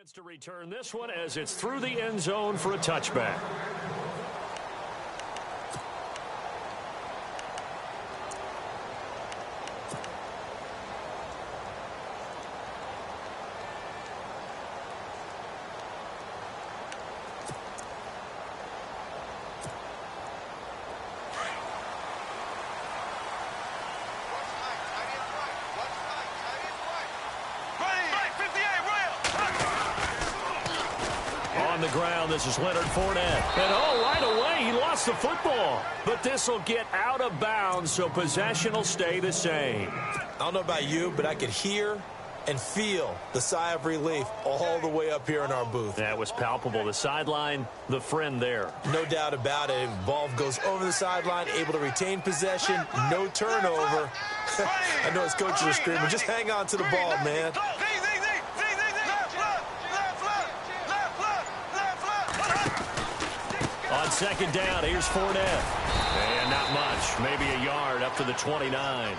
Chance to return this one as it's through the end zone for a touchback. On the ground, this is Leonard Fournette. And right away, he lost the football. But this will get out of bounds, so possession will stay the same. I don't know about you, but I could hear and feel the sigh of relief all the way up here in our booth. That was palpable. The sideline, the friend there. No doubt about it. Ball goes over the sideline, able to retain possession, no turnover. I know his coaches are screaming, just hang on to the ball, man. On second down, here's Fournette. And not much, maybe a yard up to the 29.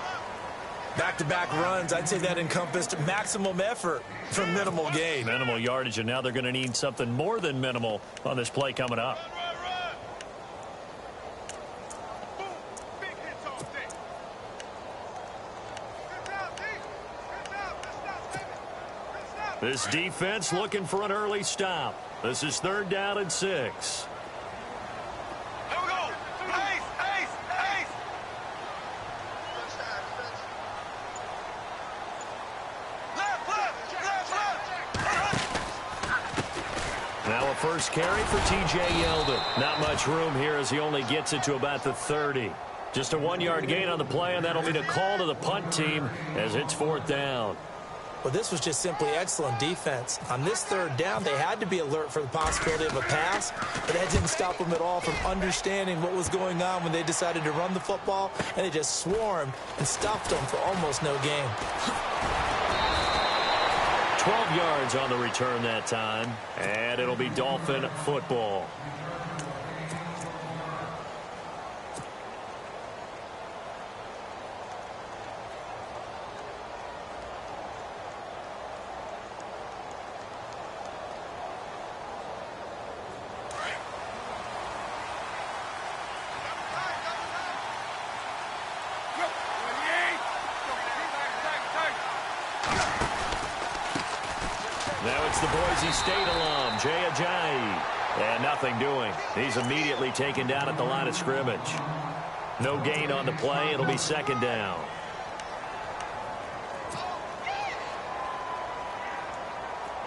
Back-to-back runs, I'd say that encompassed maximum effort for minimal gain. Minimal yardage, and now they're going to need something more than minimal on this play coming up. This defense looking for an early stop. This is 3rd down and 6. Now a first carry for T.J. Yeldon. Not much room here as he only gets it to about the 30. Just a 1-yard gain on the play, and that'll mean a call to the punt team as it's 4th down. Well, this was just simply excellent defense. On this 3rd down, they had to be alert for the possibility of a pass, but that didn't stop them at all from understanding what was going on when they decided to run the football, and they just swarmed and stuffed them for almost no gain. 12 yards on the return that time, and it'll be Dolphin football. Now it's the Boise State alum, Jay Ajayi. And nothing doing. He's immediately taken down at the line of scrimmage. No gain on the play. It'll be 2nd down.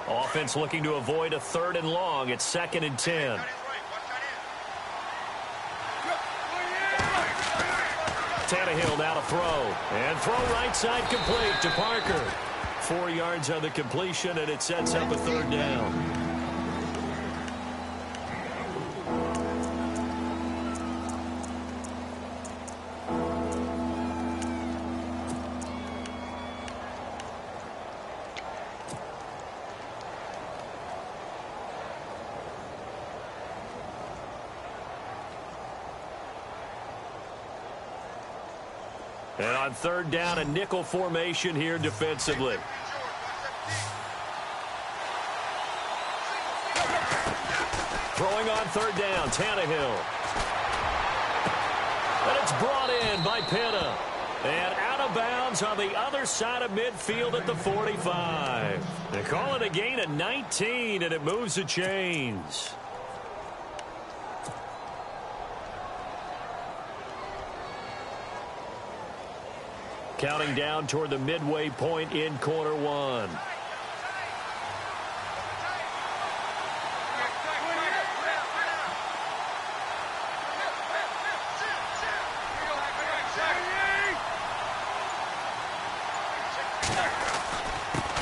Offense looking to avoid a 3rd and long. It's 2nd and 10. Tannehill now to throw. And throw right side complete to Parker. 4 yards on the completion, and it sets up a 3rd down. And on 3rd down, a nickel formation here defensively. Throwing on 3rd down, Tannehill. And it's brought in by Pitta. And out of bounds on the other side of midfield at the 45. They call it a gain of 19, and it moves the chains. Counting down toward the midway point in quarter 1.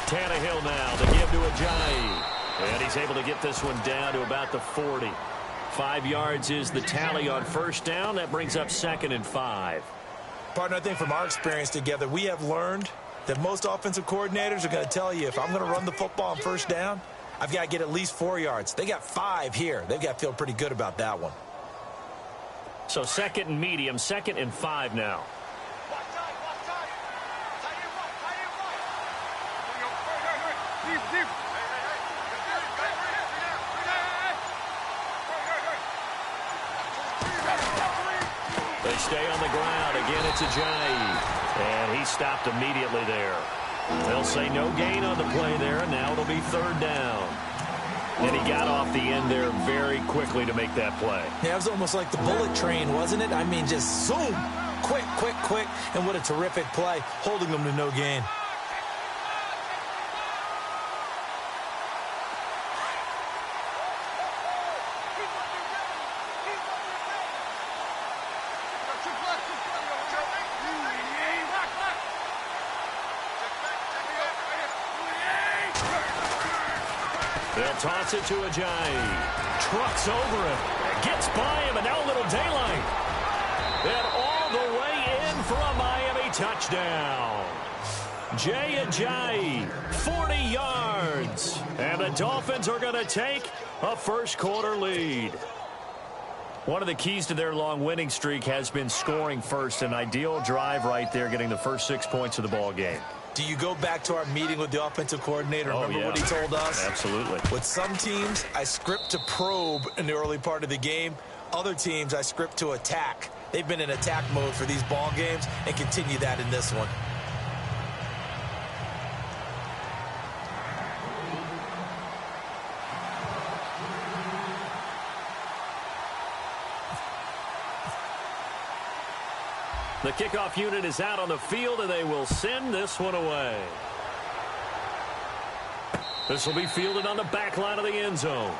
Tannehill now to give to Ajayi. And he's able to get this one down to about the 40. 5 yards is the tally on 1st down. That brings up 2nd and 5. Partner, I think from our experience together, we have learned that most offensive coordinators are going to tell you, if I'm going to run the football on 1st down, I've got to get at least 4 yards. They got 5 here. They've got to feel pretty good about that one. So 2nd and medium, 2nd and 5 now. They stay on the ground. Again, it's Ajayi. And he stopped immediately there. They'll say no gain on the play there, and now it'll be third down. And he got off the end there very quickly to make that play. Yeah, it was almost like the bullet train, wasn't it? I mean, just zoom. Quick, quick, quick. And what a terrific play, holding them to no gain. They'll toss it to Ajayi. Trucks over him. Gets by him, and now a little daylight. And all the way in for a Miami touchdown. Jay Ajayi, 40 yards. And the Dolphins are going to take a first-quarter lead. One of the keys to their long winning streak has been scoring first. An ideal drive right there, getting the first 6 points of the ball game. Do you go back to our meeting with the offensive coordinator? Remember what he told us? Absolutely. With some teams, I script to probe in the early part of the game. Other teams, I script to attack. They've been in attack mode for these ball games and continue that in this one. The kickoff unit is out on the field, and they will send this one away. This will be fielded on the back line of the end zone.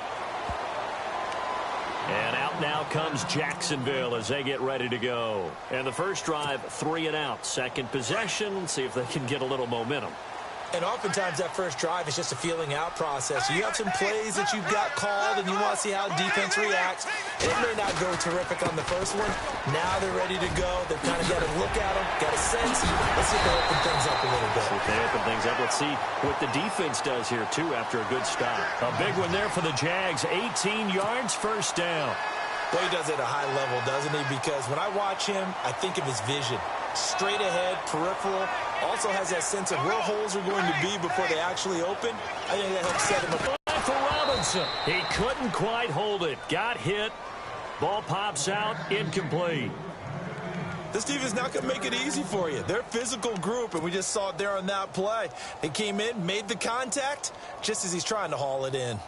And out now comes Jacksonville as they get ready to go. And the first drive, 3 and out. Second possession, see if they can get a little momentum. And oftentimes that first drive is just a feeling out process. You have some plays that you've got called and you want to see how defense reacts. It may not go terrific on the first one. Now they're ready to go. They've kind of got a look at them, got a sense. Let's see if they open things up a little bit. See if they open things up. Let's see what the defense does here, too, after a good stop. A big one there for the Jags. 18 yards, first down. Well, he does it at a high level, doesn't he? Because when I watch him, I think of his vision. Straight ahead, peripheral. Also has that sense of where holes are going to be before they actually open. I think that helps set him up. For Robinson. He couldn't quite hold it. Got hit. Ball pops out. Incomplete. This team is not going to make it easy for you. They're a physical group, and we just saw it there on that play. They came in, made the contact, just as he's trying to haul it in.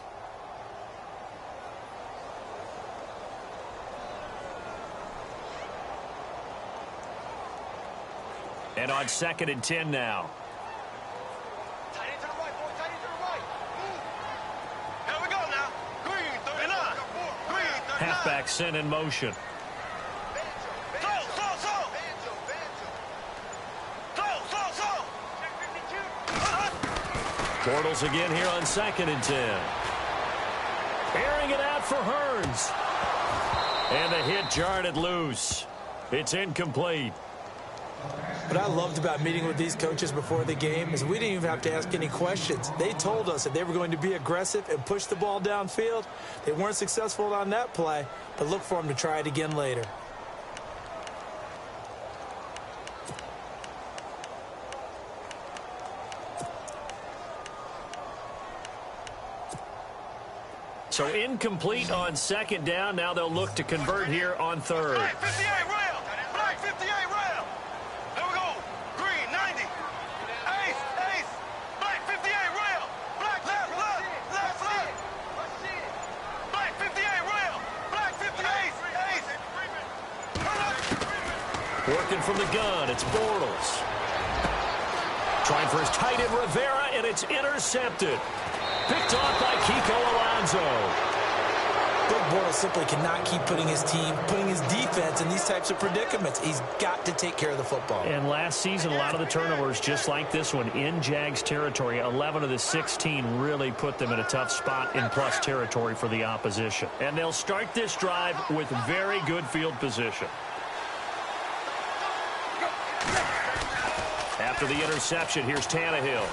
And on 2nd and 10 now. Halfback sent in motion. Bortles again here on 2nd and 10. Airing it out for Hearns. And the hit jarred it loose. It's incomplete. What I loved about meeting with these coaches before the game is we didn't even have to ask any questions. They told us that they were going to be aggressive and push the ball downfield. They weren't successful on that play, but look for them to try it again later. So incomplete on 2nd down. Now they'll look to convert here on 3rd. Black 58 rail. Black 58 rail. There we go. Green 90. Ace. Black 58 rail. Black left. Black 58 rail. Black 58. Ace. Working from the gun. It's Bortles. Trying for his tight end Rivera, and it's intercepted. Picked off by Kiko Alonso. Big Bortles simply cannot keep putting his defense in these types of predicaments. He's got to take care of the football. And last season, a lot of the turnovers, just like this one, in Jags territory, 11 of the 16 really put them in a tough spot in plus territory for the opposition. And they'll start this drive with very good field position. After the interception, here's Tannehill.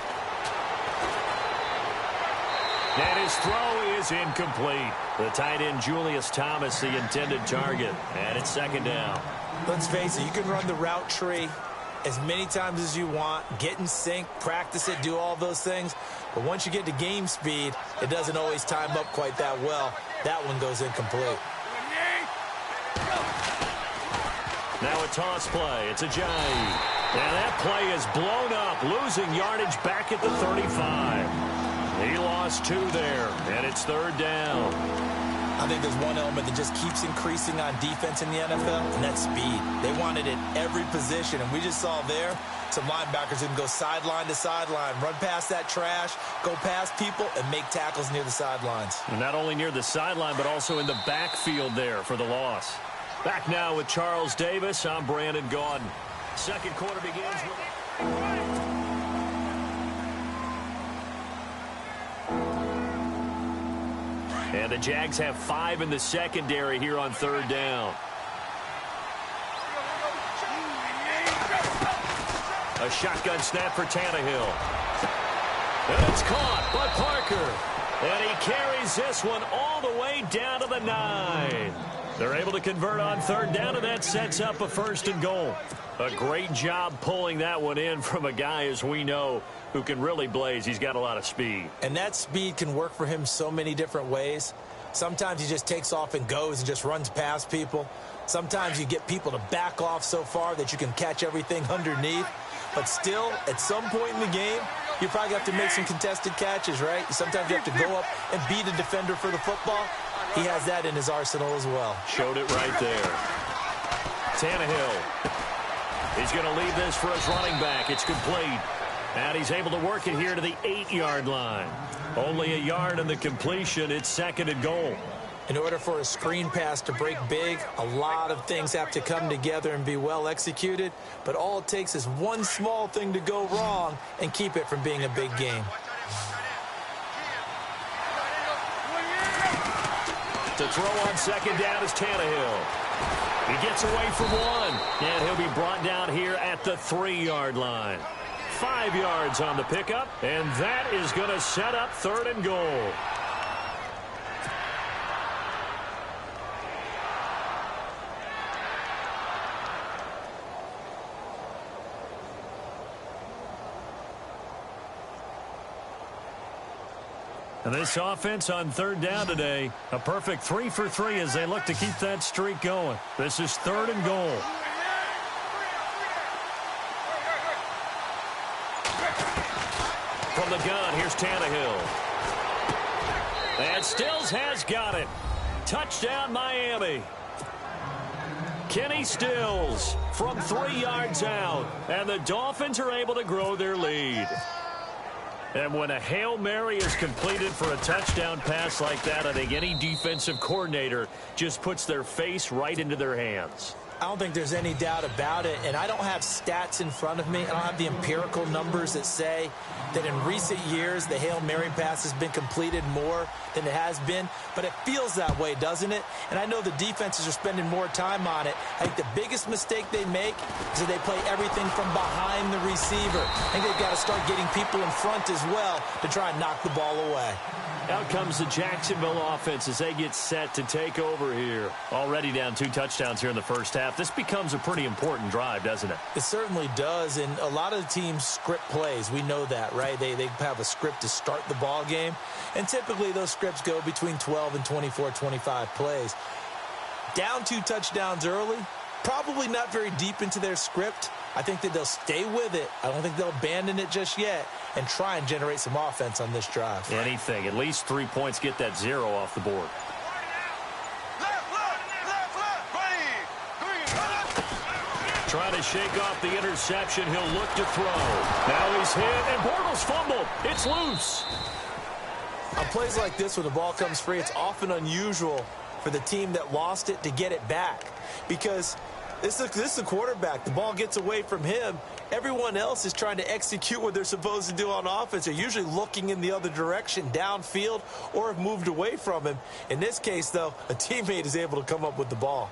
And his throw is incomplete. The tight end, Julius Thomas, the intended target. And it's 2nd down. Let's face it, you can run the route tree as many times as you want, get in sync, practice it, do all those things. But once you get to game speed, it doesn't always time up quite that well. That one goes incomplete. Now a toss play. It's a Ajayi. And that play is blown up, losing yardage back at the 35. He lost 2 there, and it's 3rd down. I think there's one element that just keeps increasing on defense in the NFL, and that's speed. They want it at every position, and we just saw there some linebackers who can go sideline to sideline, run past that trash, go past people, and make tackles near the sidelines. And not only near the sideline, but also in the backfield there for the loss. Back now with Charles Davis. I'm Brandon Gaudin. Second quarter begins with... And the Jags have 5 in the secondary here on 3rd down. A shotgun snap for Tannehill. And it's caught by Parker. And he carries this one all the way down to the 9. They're able to convert on 3rd down, and that sets up a 1st and goal. A great job pulling that one in from a guy, as we know, who can really blaze. He's got a lot of speed. And that speed can work for him so many different ways. Sometimes he just takes off and goes and just runs past people. Sometimes you get people to back off so far that you can catch everything underneath. But still, at some point in the game, you probably have to make some contested catches, right? Sometimes you have to go up and beat a defender for the football. He has that in his arsenal as well. Showed it right there. Tannehill. He's going to leave this for his running back. It's complete. And he's able to work it here to the 8-yard line. Only a yard on the completion. It's 2nd and goal. In order for a screen pass to break big, a lot of things have to come together and be well executed. But all it takes is one small thing to go wrong and keep it from being a big game. To throw on 2nd down is Tannehill. He gets away from 1, and he'll be brought down here at the 3-yard line. 5 yards on the pickup, and that is going to set up 3rd and goal. And this offense on 3rd down today, a perfect 3 for 3 as they look to keep that streak going. This is 3rd and goal. From the gun, here's Tannehill. And Stills has got it. Touchdown, Miami. Kenny Stills from 3 yards out. And the Dolphins are able to grow their lead. And when a Hail Mary is completed for a touchdown pass like that, I think any defensive coordinator just puts their face right into their hands. I don't think there's any doubt about it, and I don't have stats in front of me. I don't have the empirical numbers that say that in recent years the Hail Mary pass has been completed more than it has been, but it feels that way, doesn't it? And I know the defenses are spending more time on it. I think the biggest mistake they make is that they play everything from behind the receiver. I think they've got to start getting people in front as well to try and knock the ball away. Out comes the Jacksonville offense as they get set to take over here. Already down 2 touchdowns here in the first half. This becomes a pretty important drive, doesn't it? It certainly does, and a lot of the teams script plays. We know that, right? They have a script to start the ball game, and typically those scripts go between 12 and 24, 25 plays. Down 2 touchdowns early, probably not very deep into their script. I think that they'll stay with it. I don't think they'll abandon it just yet and try and generate some offense on this drive. Anything. At least 3 points, get that 0 off the board. Trying to shake off the interception. He'll look to throw. Now he's hit, and Bortles fumbled. It's loose. On plays like this where the ball comes free, it's often unusual for the team that lost it to get it back because this is a quarterback. The ball gets away from him. Everyone else is trying to execute what they're supposed to do on offense. They're usually looking in the other direction, downfield, or have moved away from him. In this case, though, a teammate is able to come up with the ball.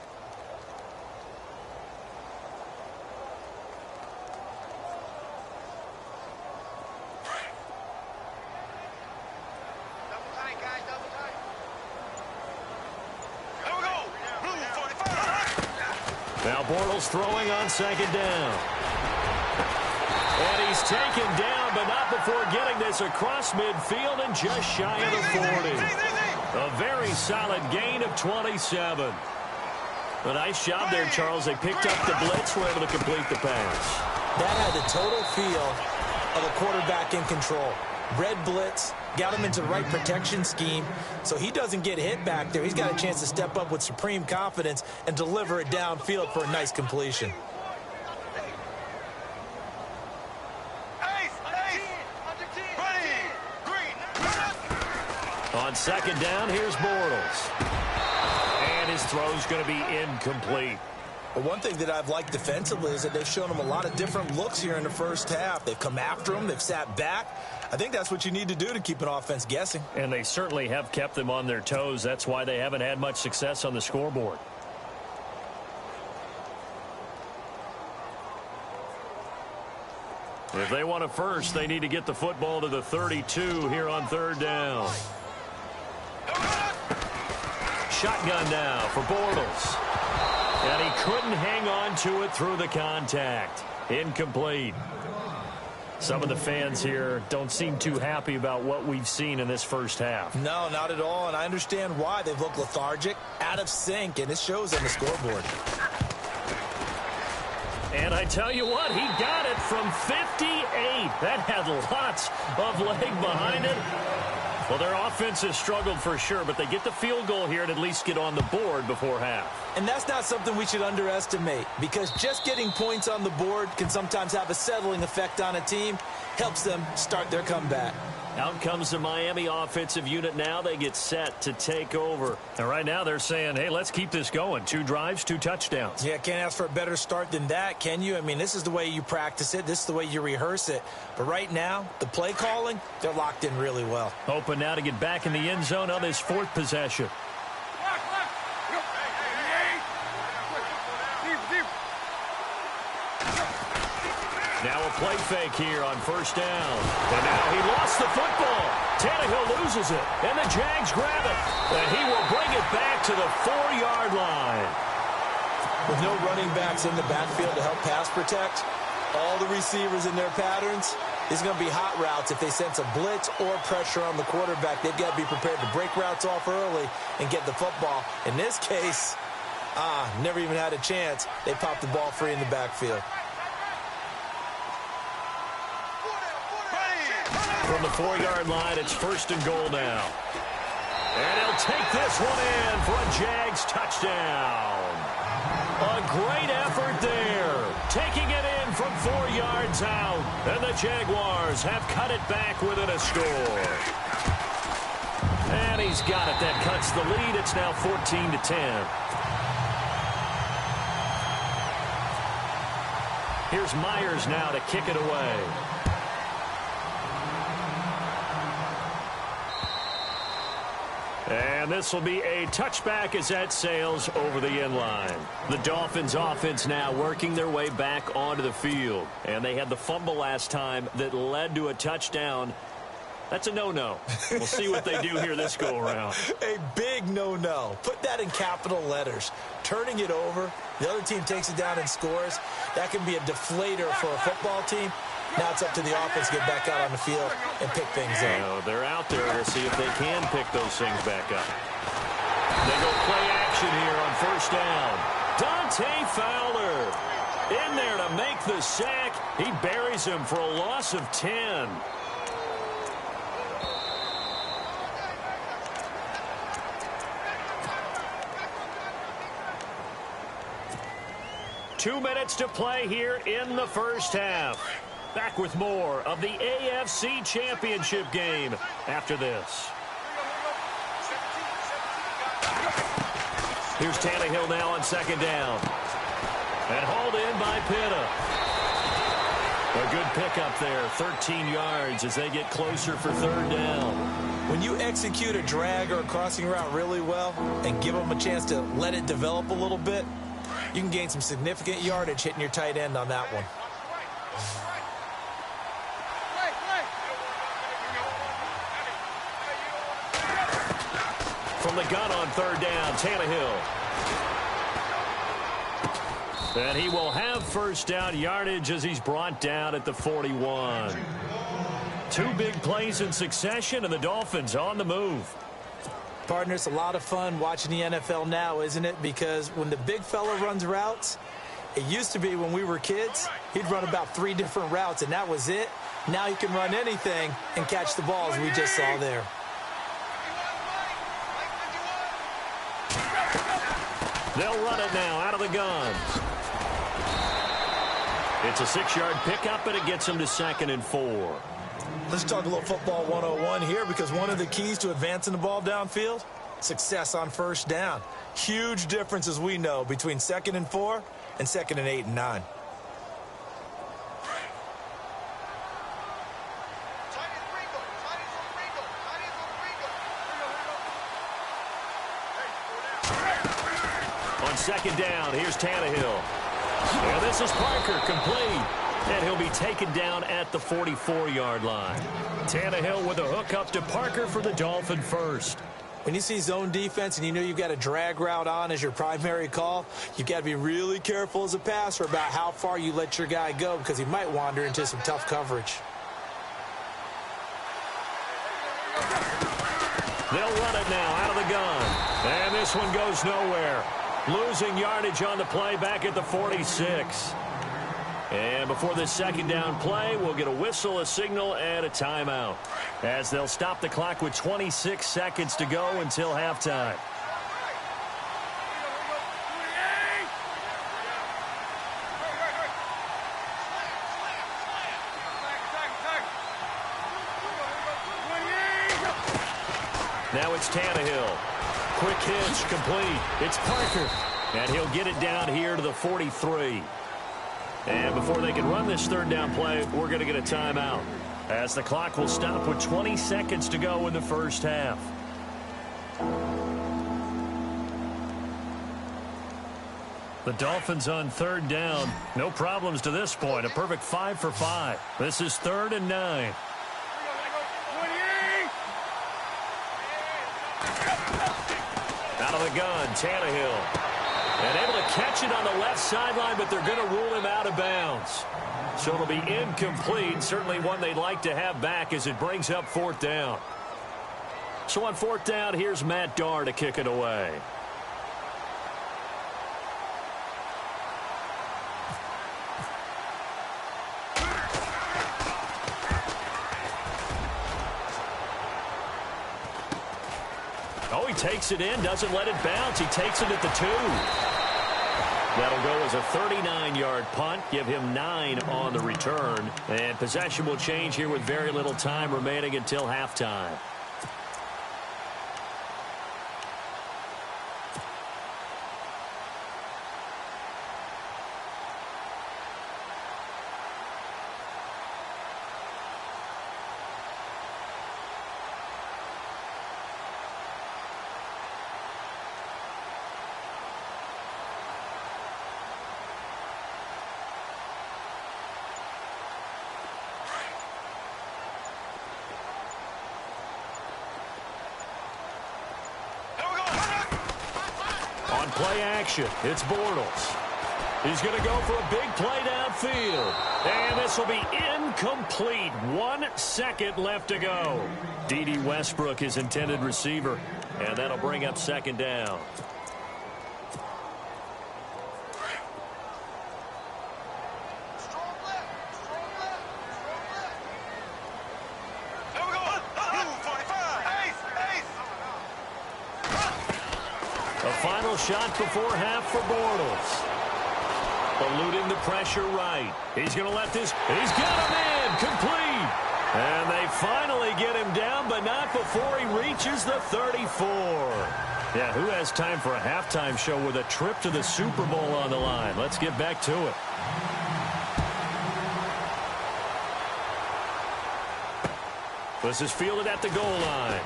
Now Bortles throwing on 2nd down. And he's taken down, but not before getting this across midfield and just shy of the 40. A very solid gain of 27. A nice job there, Charles. They picked up the blitz, were able to complete the pass. That had the total feel of a quarterback in control. Red blitz, got him into the right protection scheme, so he doesn't get hit back there. He's got a chance to step up with supreme confidence and deliver it downfield for a nice completion. On second down, here's Bortles. And his throw's going to be incomplete. But one thing that I've liked defensively is that they've shown him a lot of different looks here in the first half. They've come after him. They've sat back. I think that's what you need to do to keep an offense guessing. And they certainly have kept them on their toes. That's why they haven't had much success on the scoreboard. If they want a first, they need to get the football to the 32 here on third down. Shotgun now for Bortles. And he couldn't hang on to it through the contact. Incomplete. Some of the fans here don't seem too happy about what we've seen in this first half. No, not at all, and I understand why. They've looked lethargic, out of sync, and it shows on the scoreboard. And I tell you what, he got it from 58. That had lots of leg behind it. Well, their offense has struggled for sure, but they get the field goal here and at least get on the board before half. And that's not something we should underestimate, because just getting points on the board can sometimes have a settling effect on a team. Helps them start their comeback. Out comes the Miami offensive unit now. They get set to take over. And right now they're saying, hey, let's keep this going. 2 drives, 2 touchdowns. Yeah, can't ask for a better start than that, can you? I mean, this is the way you practice it. This is the way you rehearse it. But right now, the play calling, they're locked in really well. Hoping now to get back in the end zone on this 4th possession. Now a play fake here on first down. And now he lost the football. Tannehill loses it. And the Jags grab it. And he will bring it back to the 4-yard line. With no running backs in the backfield to help pass protect, all the receivers in their patterns, it's going to be hot routes. If they sense a blitz or pressure on the quarterback, they've got to be prepared to break routes off early and get the football. In this case, never even had a chance. They popped the ball free in the backfield. From the 4-yard line, it's 1st and goal now. And he'll take this one in for a Jags touchdown. A great effort there. Taking it in from 4 yards out. And the Jaguars have cut it back within a score. And he's got it. That cuts the lead. It's now 14-10. Here's Myers now to kick it away. And this will be a touchback as that sails over the end line. The Dolphins offense now working their way back onto the field. And they had the fumble last time that led to a touchdown. That's a no-no. We'll see what they do here this go-around. A big no-no. Put that in capital letters. Turning it over, the other team takes it down and scores. That can be a deflator for a football team. Now it's up to the offense to get back out on the field and pick things up. No, they're out there. We'll see if they can pick those things back up. They go play action here on first down. Dante Fowler in there to make the sack. He buries him for a loss of 10. Two minutes to play here in the first half. Back with more of the AFC Championship game after this. Here's Tannehill now on second down. And hauled in by Pitta. A good pickup there, 13 yards as they get closer for third down. When you execute a drag or a crossing route really well and give them a chance to let it develop a little bit, you can gain some significant yardage hitting your tight end on that one. From the gun on third down, Tannehill. And he will have first down yardage as he's brought down at the 41. Two big plays in succession, and the Dolphins on the move. Partner, it's a lot of fun watching the NFL now, isn't it? Because when the big fella runs routes, it used to be when we were kids, he'd run about 3 different routes, and that was it. Now he can run anything and catch the ball, as we just saw there. They'll run it now out of the gun. It's a 6-yard pickup, and it gets them to 2nd and 4. Let's talk a little football 101 here, because one of the keys to advancing the ball downfield, success on first down. Huge difference, as we know, between 2nd and 4 and 2nd and 8 and 9. On 2nd down, here's Tannehill. And this is Parker, complete. And he'll be taken down at the 44-yard line. Tannehill with a hook up to Parker for the Dolphin first. When you see zone defense and you know you've got a drag route on as your primary call, you've got to be really careful as a passer about how far you let your guy go, because he might wander into some tough coverage. They'll run it now out of the gun. And this one goes nowhere. Losing yardage on the play back at the 46. And before this 2nd down play, we'll get a whistle, a signal, and a timeout, as they'll stop the clock with 26 seconds to go until halftime. Now it's Tannehill. Quick hitch, complete. It's Parker. And he'll get it down here to the 43. And before they can run this 3rd down play, we're going to get a timeout, as the clock will stop with 20 seconds to go in the first half. The Dolphins on 3rd down. No problems to this point. A perfect 5 for 5. This is 3rd and 9. Out of the gun, Tannehill. And able to catch it on the left sideline, but they're going to rule him out of bounds. So it'll be incomplete. Certainly one they'd like to have back, as it brings up 4th down. So on 4th down, here's Matt Darr to kick it away. Oh, he takes it in, doesn't let it bounce. He takes it at the 2. That'll go as a 39-yard punt, give him 9 on the return. And possession will change here with very little time remaining until halftime. Play action. It's Bortles. He's going to go for a big play downfield. And this will be incomplete. 1 second left to go. D.D. Westbrook, his intended receiver. And that'll bring up 2nd down. Final shot before half for Bortles. Eluding the pressure right. He's going to let this. He's got him in. Complete. And they finally get him down, but not before he reaches the 34. Yeah, who has time for a halftime show with a trip to the Super Bowl on the line? Let's get back to it. This is fielded at the goal line.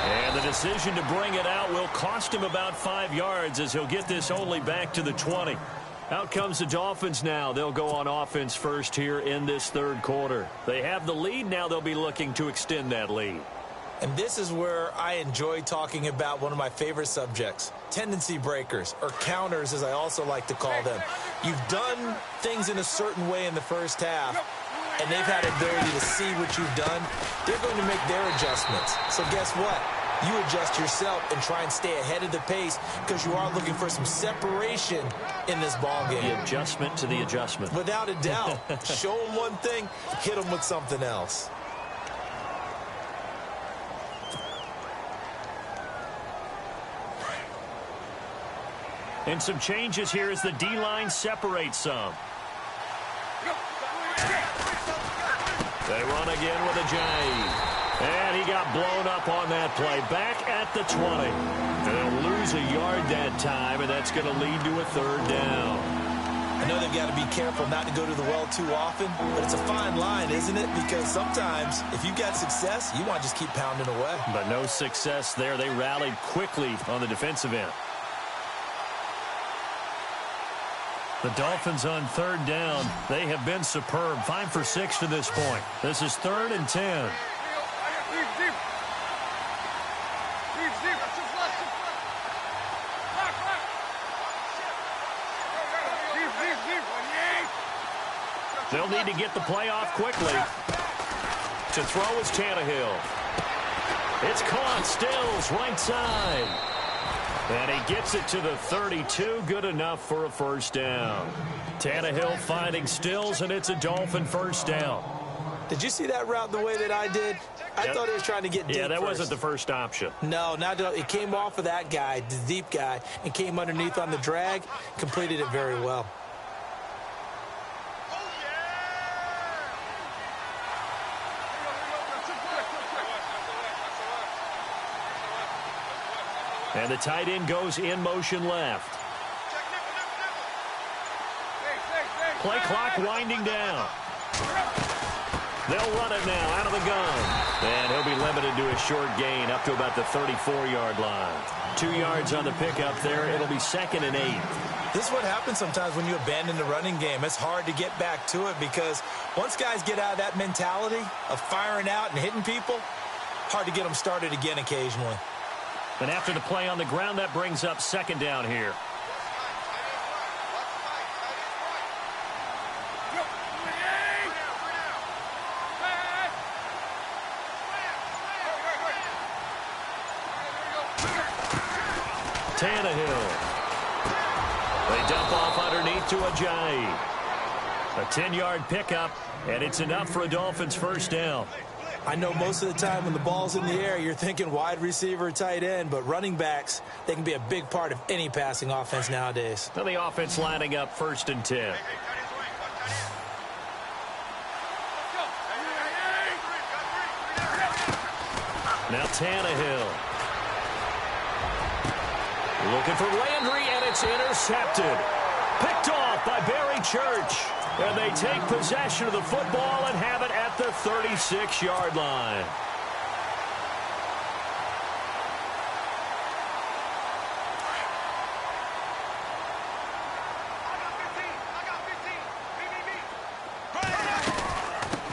And the decision to bring it out will cost him about 5 yards, as he'll get this only back to the 20. Out comes the Dolphins now. They'll go on offense first here in this 3rd quarter. They have the lead. Now they'll be looking to extend that lead. And this is where I enjoy talking about one of my favorite subjects, tendency breakers, or counters, as I also like to call them. You've done things in a certain way in the first half, and they've had the ability to see what you've done. They're going to make their adjustments. So guess what? you adjust yourself and try and stay ahead of the pace because you are looking for some separation in this ball game. The adjustment to the adjustment. Without a doubt. Show them one thing, hit them with something else. And some changes here as the D-line separates some. They run again with a J. And he got blown up on that play. Back at the 20. They'll lose a yard that time, and that's going to lead to a third down. I know they've got to be careful not to go to the well too often, but it's a fine line, isn't it? Because sometimes, if you've got success, you want to just keep pounding away. But no success there. They rallied quickly on the defensive end. The Dolphins on third down. They have been superb. 5 for 6 to this point. This is 3rd and 10. They'll need to get the play off quickly. To throw is Tannehill. It's caught. Stills, right side. And he gets it to the 32. Good enough for a first down. Tannehill finding Stills, and it's a Dolphin first down. Did you see that route the way that I did? I thought he was trying to get deep. Yeah, that first. wasn't the first option. No, not at all. It came off of that guy, the deep guy, and came underneath on the drag. Completed it very well. And the tight end goes in motion left. Play clock winding down. They'll run it now out of the gun. And he'll be limited to a short gain up to about the 34-yard line. 2 yards on the pickup there. It'll be 2nd and 8. This is what happens sometimes when you abandon the running game. It's hard to get back to it because once guys get out of that mentality of firing out and hitting people, hard to get them started again occasionally. And after the play on the ground, that brings up 2nd down here. Tannehill. They dump off underneath to Ajayi. A 10-yard pickup, and it's enough for a Dolphins first down. I know most of the time when the ball's in the air, you're thinking wide receiver, tight end, but running backs, they can be a big part of any passing offense nowadays. Now the offense lining up 1st and 10. Now Tannehill. Looking for Landry, and it's intercepted. Picked off by Barry Church. And they take possession of the football and have it at the 36-yard line.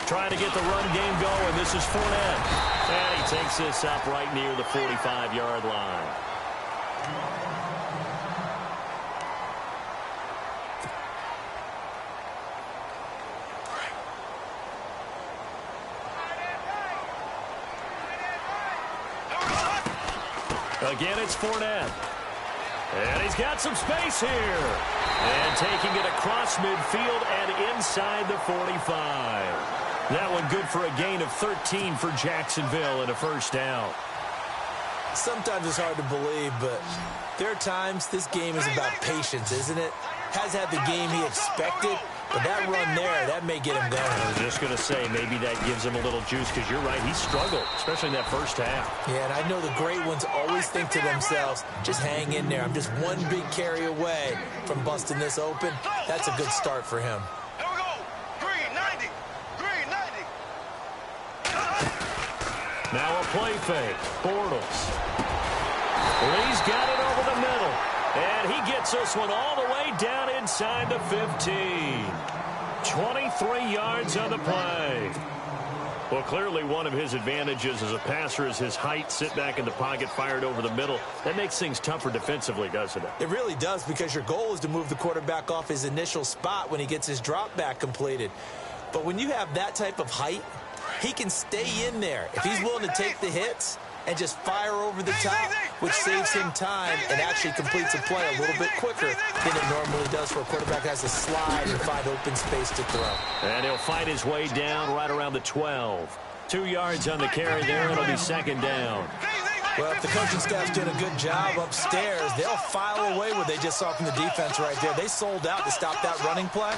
Trying to get the run game going. This is Fournette. And he takes this up right near the 45-yard line. Again, it's Fournette. And he's got some space here. And taking it across midfield and inside the 45. That one good for a gain of 13 for Jacksonville and a first down. Sometimes it's hard to believe, but there are times this game is about patience, isn't it? Has had the game he expected, but that run there, that may get him going. I was just going to say, maybe that gives him a little juice, because you're right, he struggled, especially in that first half. Yeah, and I know the great ones always think to themselves, just hang in there. I'm just one big carry away from busting this open. That's a good start for him. Here we go. Green 90. Green 90. Now a play fake. Bortles. Lee's got it over the middle. And he gets this one all the way down inside the 15. 23 yards on the play. Well, clearly one of his advantages as a passer is his height. Sit back in the pocket, fired over the middle. That makes things tougher defensively, doesn't it? It really does, because your goal is to move the quarterback off his initial spot when he gets his drop back completed. But when you have that type of height, he can stay in there. If he's willing to take the hits, and just fire over the top, which saves him time and actually completes a play a little bit quicker than it normally does for a quarterback that has to slide and find open space to throw. And he'll fight his way down right around the 12. 2 yards on the carry there. It'll be second down. Well, if the coaching staff's doing a good job upstairs, they'll file away what they just saw from the defense right there. They sold out to stop that running play.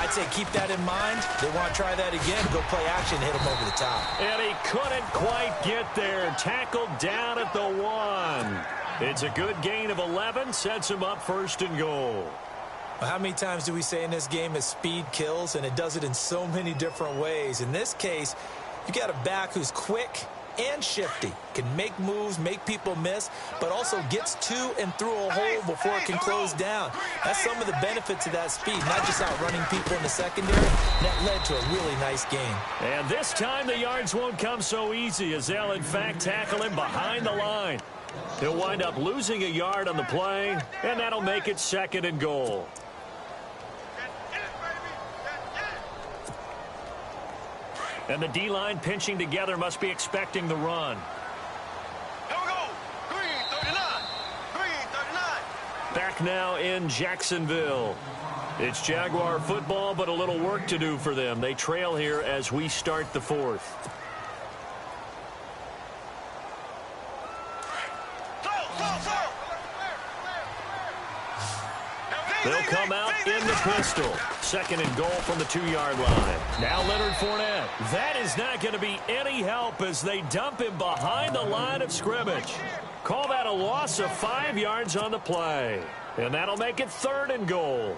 I'd say keep that in mind. They want to try that again, go play action, hit him over the top. And he couldn't quite get there. Tackled down at the 1. It's a good gain of 11, sets him up first and goal. Well, how many times do we say in this game is speed kills, and it does it in so many different ways. In this case, you got a back who's quick and shifty, can make moves, make people miss, but also gets to and through a hole before it can close down. That's some of the benefits of that speed, not just outrunning people in the secondary. That led to a really nice game. And this time the yards won't come so easy, as they'll in fact tackle him behind the line. He'll wind up losing a yard on the play, and that'll make it second and goal. And the D-line pinching together must be expecting the run. Here we go. Green 39. Green 39. Back now in Jacksonville. It's Jaguar football, but a little work to do for them. They trail here as we start the fourth. They'll come out in the pistol. Second and goal from the 2-yard line. Now Leonard Fournette. That is not going to be any help as they dump him behind the line of scrimmage. Call that a loss of 5 yards on the play. And that'll make it third and goal.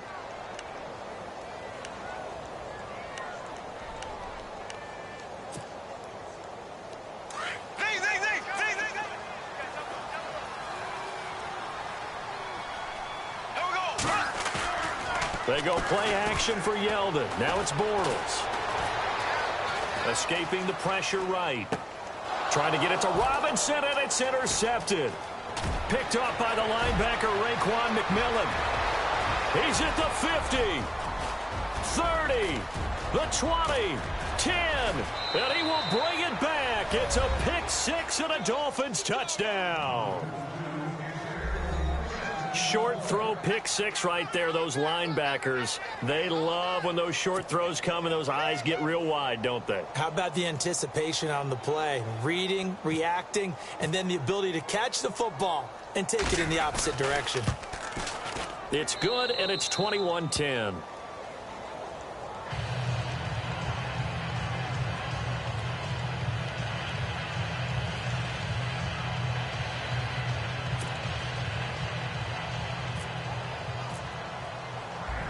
They go play action for Yeldon. Now it's Bortles. Escaping the pressure right. Trying to get it to Robinson, and it's intercepted. Picked off by the linebacker, Raekwon McMillan. He's at the 50, 30, the 20, 10, and he will bring it back. It's a pick six and a Dolphins touchdown. Short throw pick six right there. Those linebackers, they love when those short throws come and those eyes get real wide, don't they? How about the anticipation on the play? Reading, reacting, and then the ability to catch the football and take it in the opposite direction. It's good, and it's 21-10.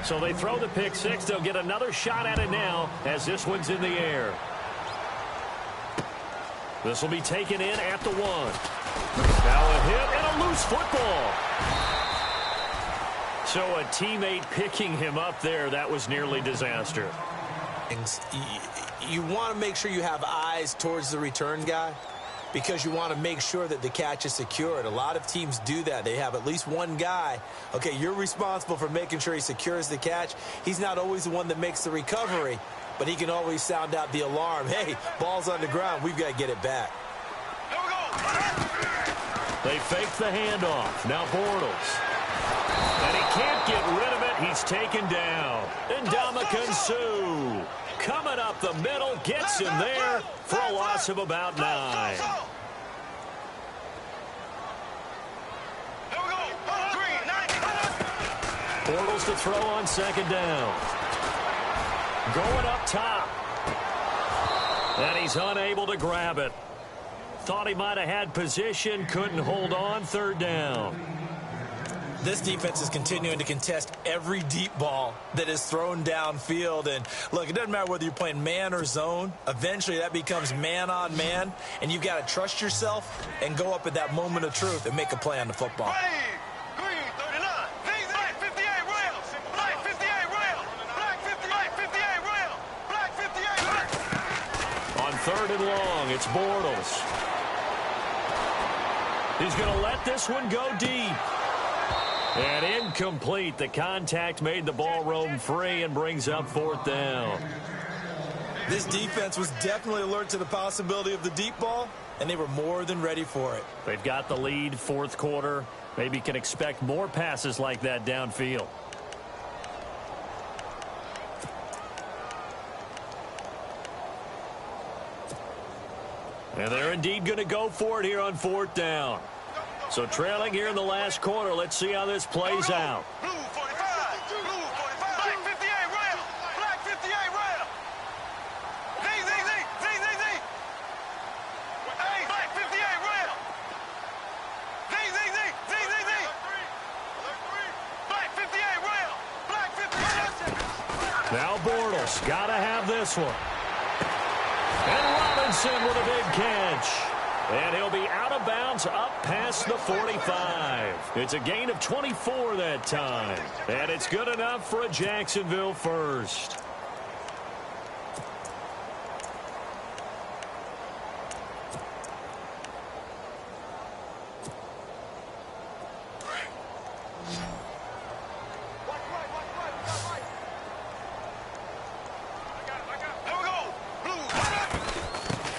So they throw the pick six. They'll get another shot at it now as this one's in the air. This will be taken in at the 1. Now a hit and a loose football. So a teammate picking him up there. That was nearly disaster. You want to make sure you have eyes towards the return guy, because you want to make sure that the catch is secured. A lot of teams do that. They have at least one guy. Okay, you're responsible for making sure he secures the catch. He's not always the one that makes the recovery, but he can always sound out the alarm. Hey, ball's on the ground. We've got to get it back. Here we go. They fake the handoff. Now Bortles. And he can't get rid of it. He's taken down. Ndamukong Suh coming up the middle, gets him there for a loss of about 9. Here we go. Green 90. Bortles to throw on second down. Going up top. And he's unable to grab it. Thought he might have had position, couldn't hold on, third down. This defense is continuing to contest every deep ball that is thrown downfield. And, look, it doesn't matter whether you're playing man or zone. Eventually, that becomes man-on-man, and you've got to trust yourself and go up at that moment of truth and make a play on the football. Green 39. Black 58 rail. Black 58 rail. Black 58 rail. Black 58 rail. On third and long, it's Bortles. He's going to let this one go deep. And incomplete. The contact made the ball roam free and brings up fourth down. This defense was definitely alert to the possibility of the deep ball, and they were more than ready for it. They've got the lead, fourth quarter. Maybe can expect more passes like that downfield. And they're indeed going to go for it here on fourth down. So trailing here in the last quarter. Let's see how this plays out. Blue 45. Blue 45. Black 58 rail. Black 58 rail. Z, Z, Z. Z, Z, Z. Hey, Black 58 rail. Z, Z, Z. Z, Z, Z. Black 58 rail. Black 58. Now Bortles got to have this one. And Robinson with a big catch. And he'll be out of bounds up past the 45. It's a gain of 24 that time. And it's good enough for a Jacksonville first.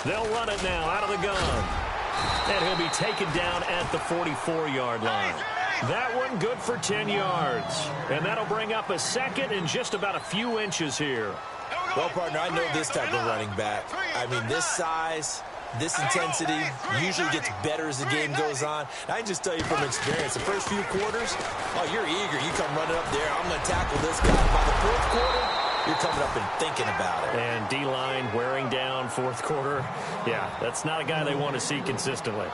They'll run it now out of the gun. And he'll be taken down at the 44-yard line. That one good for 10 yards. And that'll bring up a second in just about a few inches here. Well, partner, I know this type of running back. I mean, this size, this intensity usually gets better as the game goes on. And I can just tell you from experience, the first few quarters, oh, you're eager. You come running up there. I'm going to tackle this guy. By the fourth quarter, you're coming up and thinking about it. And D-line wearing down fourth quarter. Yeah, that's not a guy they want to see consistently.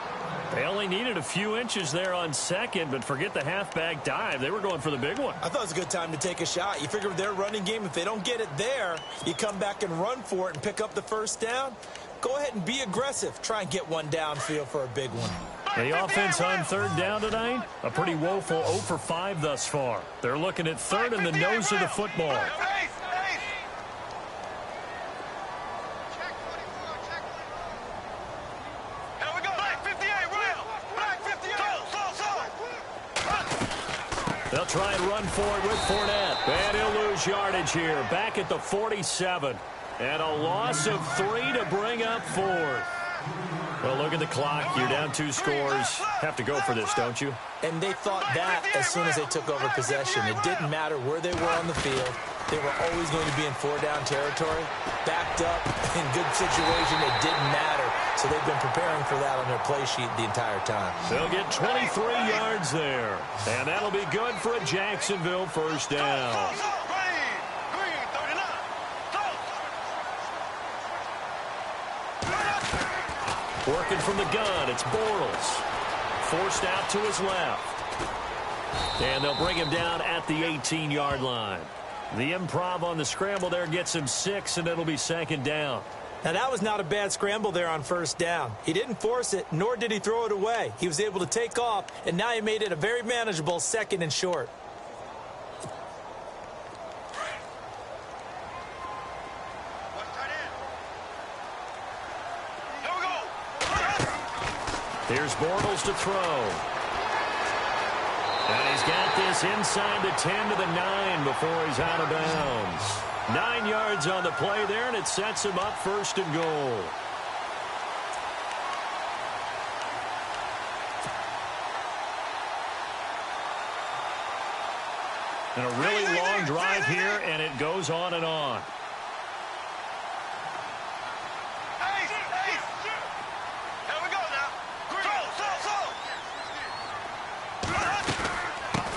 They only needed a few inches there on second, but forget the halfback dive. They were going for the big one. I thought it was a good time to take a shot. You figure with their running game, if they don't get it there, you come back and run for it and pick up the first down. Go ahead and be aggressive. Try and get one downfield for a big one. The offense on third down tonight, a pretty woeful 0 for 5 thus far. They're looking at third in the nose of the football. They'll try and run for it with Fournette. And he'll lose yardage here. Back at the 47. And a loss of 3 to bring up fourth. Well, look at the clock. You're down 2 scores. Have to go for this, don't you? And they thought that as soon as they took over possession. It didn't matter where they were on the field. They were always going to be in 4-down territory. Backed up, in good situation, it didn't matter. So they've been preparing for that on their play sheet the entire time. They'll get 23 yards there. And that'll be good for a Jacksonville first down. Working from the gun, it's Bortles. Forced out to his left. And they'll bring him down at the 18-yard line. The improv on the scramble there gets him 6, and it'll be second down. Now, that was not a bad scramble there on first down. He didn't force it, nor did he throw it away. He was able to take off, and now he made it a very manageable second and short. Here's Bortles to throw. And he's got this inside the 10 to the 9 before he's out of bounds. 9 yards on the play there, and it sets him up first and goal. And a really long drive here, and it goes on and on.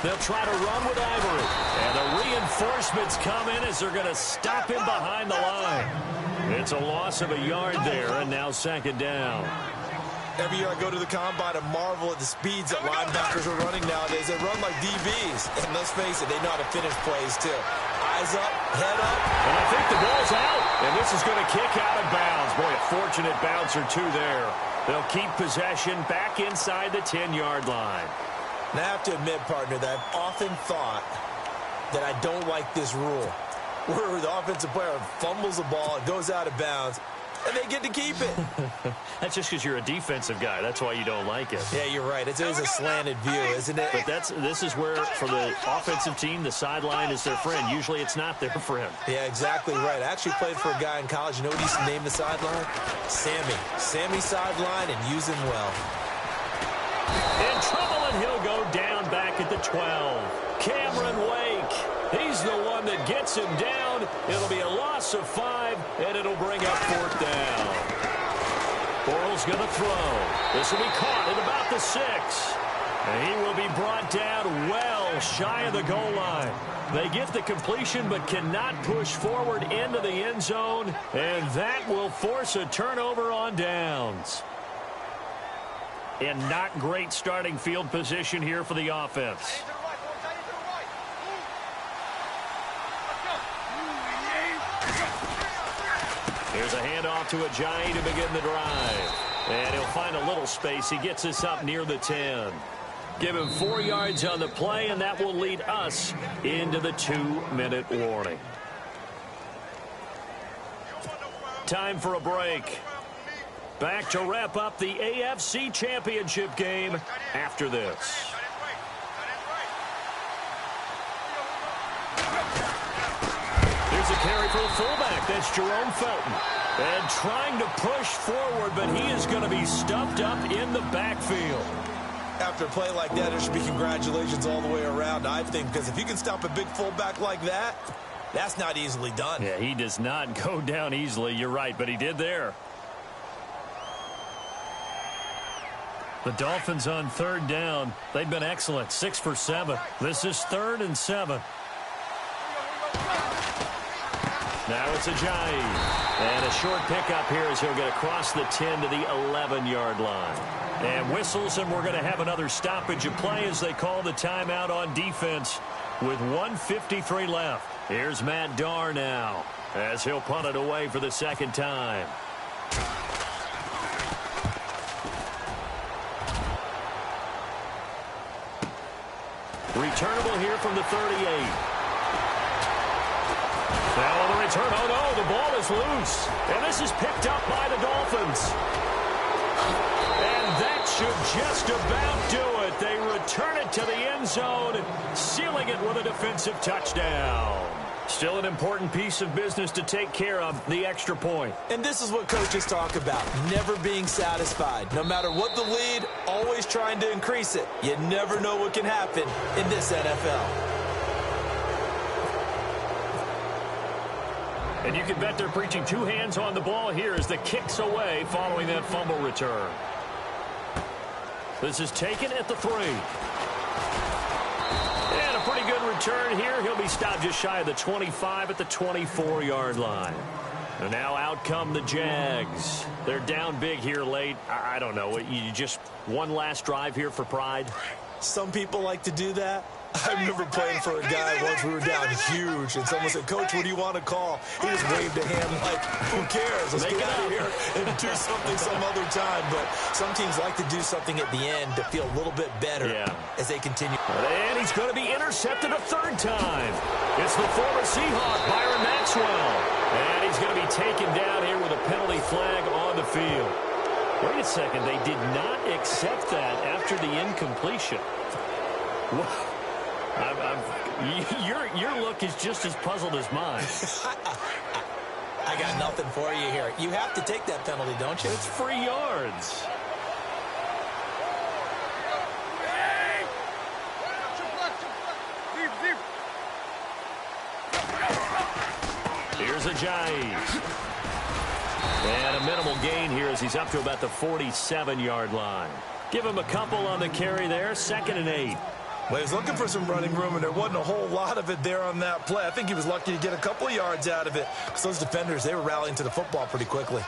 They'll try to run with Ivory. And the reinforcements come in as they're going to stop him behind the line. It's a loss of a yard there, and now second down. Every year I go to the combine and marvel at the speeds that linebackers are running nowadays. They run like DBs. And let's face it, they know how to finish plays, too. Eyes up, head up. And I think the ball's out. And this is going to kick out of bounds. Boy, a fortunate bounce or two there. They'll keep possession back inside the 10-yard line. And I have to admit, partner, that I've often thought that I don't like this rule, where the offensive player fumbles the ball, it goes out of bounds, and they get to keep it. That's just because you're a defensive guy. That's why you don't like it. Yeah, you're right. It's always a slanted view, isn't it? But this is where, for the offensive team, the sideline is their friend. Usually it's not their friend. Yeah, exactly right. I actually played for a guy in college. You know what he used to name the sideline? Sammy. Sammy sideline, and use him well. In trouble, and he'll go down back at the 12. Cameron Wake. He's the one that gets him down. It'll be a loss of 5, and it'll bring up 4th down. Borrell's going to throw. This will be caught at about the 6. And he will be brought down well shy of the goal line. They get the completion but cannot push forward into the end zone, and that will force a turnover on downs. And not great starting field position here for the offense. Here's a handoff to Ajayi to begin the drive. And he'll find a little space. He gets us up near the 10. Give him 4 yards on the play, and that will lead us into the 2-minute warning. Time for a break. Back to wrap up the AFC Championship game after this. Here's a carry for the fullback. That's Jerome Felton. And trying to push forward, but he is going to be stuffed up in the backfield. After a play like that, there should be congratulations all the way around, I think, because if you can stop a big fullback like that, that's not easily done. Yeah, he does not go down easily. You're right, but he did there. The Dolphins on 3rd down. They've been excellent, 6 for 7. This is 3rd and 7. Now it's Ajayi. And a short pickup here as he'll get across the 10 to the 11-yard line. And whistles, and we're going to have another stoppage of play as they call the timeout on defense with 1:53 left. Here's Matt Darr now as he'll punt it away for the 2nd time. Returnable here from the 38. Now on the return, oh no, the ball is loose. And this is picked up by the Dolphins. And that should just about do it. They return it to the end zone, sealing it with a defensive touchdown. Still an important piece of business to take care of, the extra point. And this is what coaches talk about, never being satisfied. No matter what the lead, always trying to increase it. You never know what can happen in this NFL. And you can bet they're preaching 2 hands on the ball here as the kick's away following that fumble return. This is taken at the 3. And a pretty good return here. He'll be stopped just shy of the 25 at the 24-yard line. And now out come the Jags. They're down big here late. I don't know. You just one last drive here for pride? Some people like to do that. I remember playing for a guy once. We were down huge, and someone said, "Coach, what do you want to call?" He just waved a hand like, "Who cares? Let's get out of here and do something some other time." But some teams like to do something at the end to feel a little bit better as they continue. And he's going to be intercepted a 3rd time. It's the former Seahawk, Byron Maxwell. And he's going to be taken down here with a penalty flag on the field. Wait a second. They did not accept that after the incompletion. Your look is just as puzzled as mine. I got nothing for you here. You have to take that penalty, don't you? It's free yards. Here's Ajayi. And a minimal gain here as he's up to about the 47-yard line. Give him a couple on the carry there, 2nd and 8. Well, he was looking for some running room, and there wasn't a whole lot of it there on that play. I think he was lucky to get a couple of yards out of it, because those defenders, they were rallying to the football pretty quickly.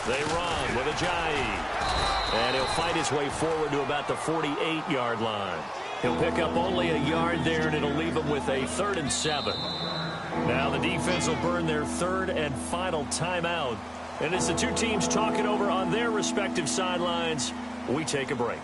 They run with Ajayi. And he'll fight his way forward to about the 48-yard line. He'll pick up only a yard there, and it'll leave him with a 3rd and 7. Now the defense will burn their 3rd and final timeout. And as the two teams talk it over on their respective sidelines, we take a break.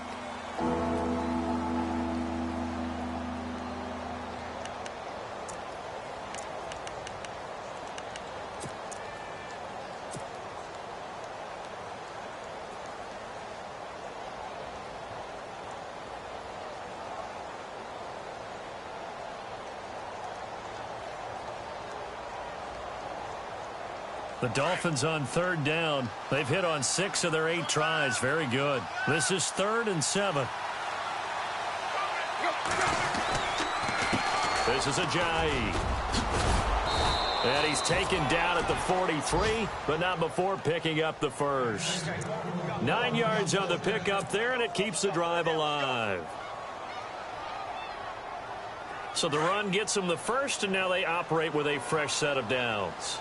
The Dolphins on 3rd down. They've hit on 6 of their 8 tries. Very good. This is 3rd and 7. This is Ajayi. And he's taken down at the 43, but not before picking up the first. 9 yards on the pickup there, and it keeps the drive alive. So the run gets them the first, and now they operate with a fresh set of downs.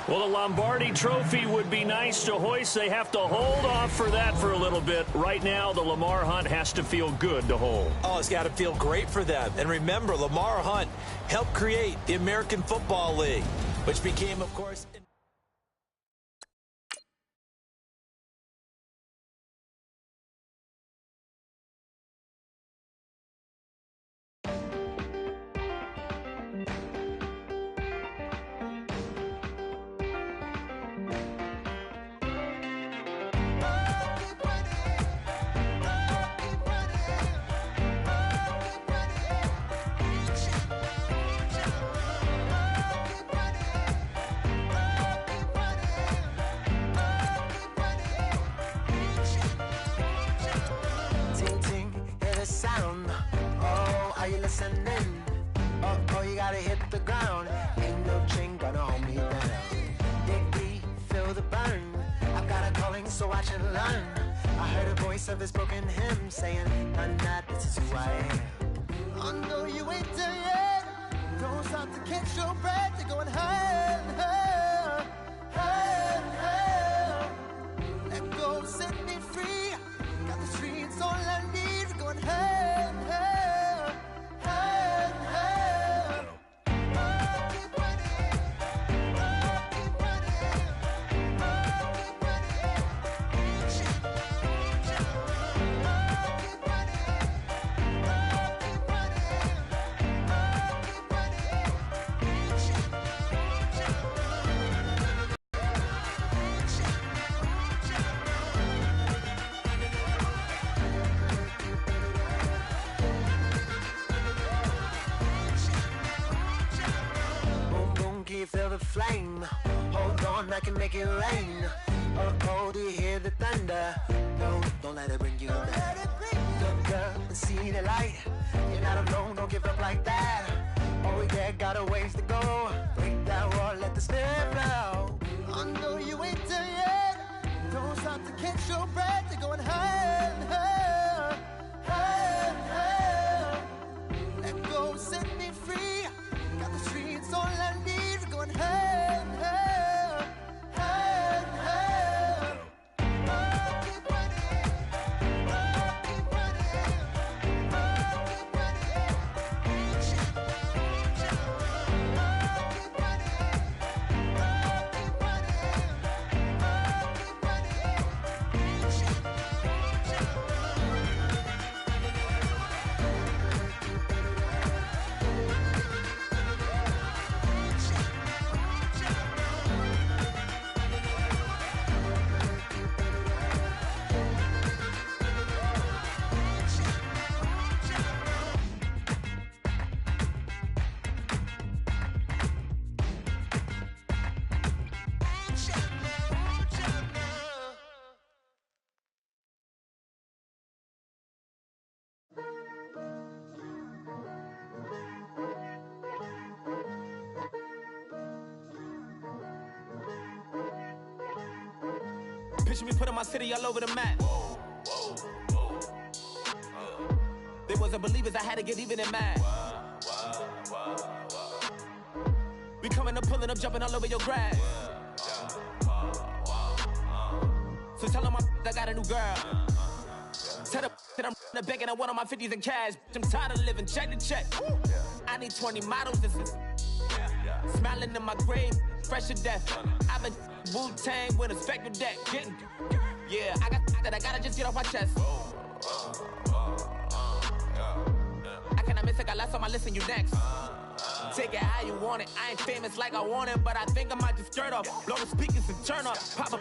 Well, the Lombardi Trophy would be nice to hoist. They have to hold off for that for a little bit. Right now, the Lamar Hunt has to feel good to hold. Oh, it's got to feel great for them. And remember, Lamar Hunt helped create the American Football League, which became, of course... Oh, you gotta hit the ground. Ain't no chain gonna hold me down. Dig deep, feel the burn. I've got a calling, so I should learn. I heard a voice of this broken hymn saying, "None that this is who I am." I know you ain't there yet. Don't stop to catch your breath. You're going higher, higher, higher, higher. Let go, set me free. Got the streets all I need. You're going higher, higher. Feel the flame. Hold on, I can make it rain. Oh, do you hear the thunder? No, don't let it bring you down. Look up and see the light. You're not alone, don't give up like that. Oh yeah, got a ways to go. Break that wall, let the spirit flow. I know you ain't there yet. Don't stop to catch your breath. You're going higher, higher, higher, higher. Let go, set me free. Got the streets all I need. Going higher, higher, higher, higher. Picture me putting my city all over the map. They wasn't believers, I had to get even in mad. We coming up, pulling up, jumping all over your grass. So tell them I got a new girl. Tell them that I'm the bank and I want all my 50s in cash. I'm tired of living check to check. I need 20 models, this is smiling in my grave, fresh to death. I've been Wu-Tang with a spectral deck. Yeah, I gotta just get off my chest. I cannot miss it, got last on my list and you next. Take it how you want it. I ain't famous like I want it, but I think I might just skirt off. Blow the speakers and turn up. Pop up.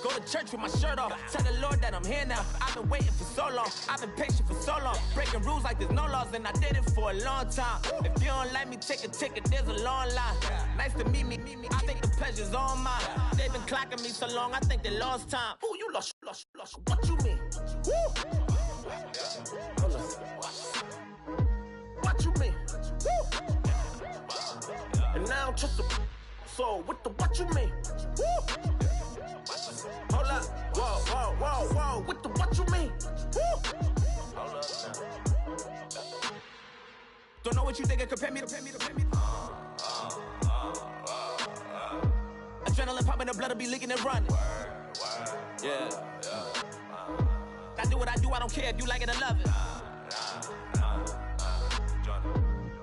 Go to church with my shirt off. Tell the Lord that I'm here now. I've been waiting for so long. I've been patient for so long. Breaking rules like there's no laws, and I did it for a long time. If you don't like me, take a ticket. There's a long line. Nice to meet me. I think the pleasure's all mine. They've been clocking me so long, I think they lost time. Ooh, you lost. What you mean? Woo! What you mean? Woo! And now I'm just a so with the what you mean? Woo! Hold up, whoa, with the what you mean? Woo! Hold up now. Don't know what you think, compare me to. Adrenaline popping, the blood will be leaking and running. Yeah. I do what I do, I don't care if you like it or love it.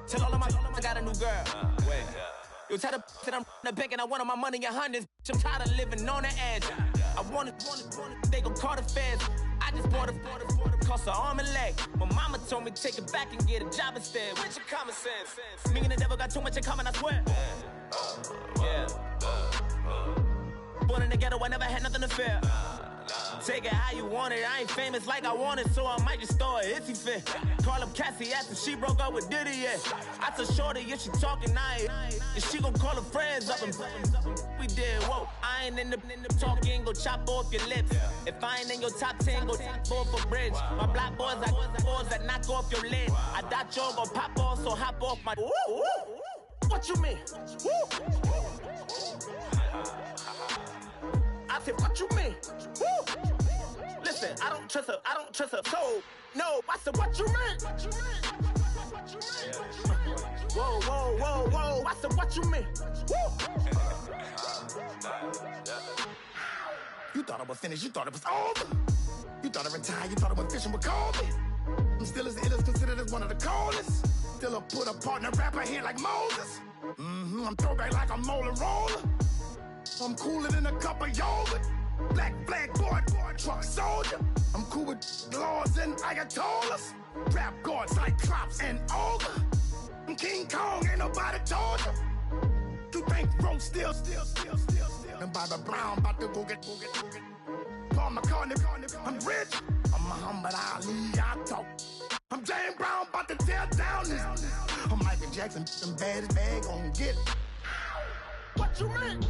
Tell all of my I got a new girl. Wait. You tell the that I'm the bank and I want all my money in hundreds. I'm tired of living on the edge. I want it, they gon' call the feds. I just bought a cost an arm and leg. My mama told me take it back and get a job instead. Where's your common sense? Me and the devil got too much in common, I swear. Yeah. Born in the ghetto, I never had nothing to fear. Take it how you want it. I ain't famous like I want it, so I might just throw it if he fit. Call up Cassie after she broke up with Diddy, yeah. I told Shorty if she talking, and she gon' call her friends up and we did, whoa. I ain't in the talking, go chop off your lips. If I ain't in your top 10, go top 4 for bridge. My black boys like boys that knock off your lid. I thought y'all gon' pop off, so hop off my. What you mean? I said, what you mean? Woo! Listen, I don't trust her, so, no, I said, what you mean? Whoa, I said, what you mean? Woo! You thought I was finished, you thought it was over. You thought I retired, you thought I went fishing with Kobe. I'm still as ill as considered as one of the coldest. Still a put a partner rapper here like Moses. I'm throwback like a molar roller. I'm cooler than a cup of yogurt. Black flag board, truck soldier. I'm cool with laws and Ayatollahs. Rap gods like Klops and Ogre. I'm King Kong, ain't nobody told you. You think Rome still. And Bobby Brown about to go get. Paul McCartney, I'm rich. I'm Muhammad Ali, I talk. I'm James Brown, about to tear down this. I'm Michael Jackson, them bad as bag gon' get it. What you mean?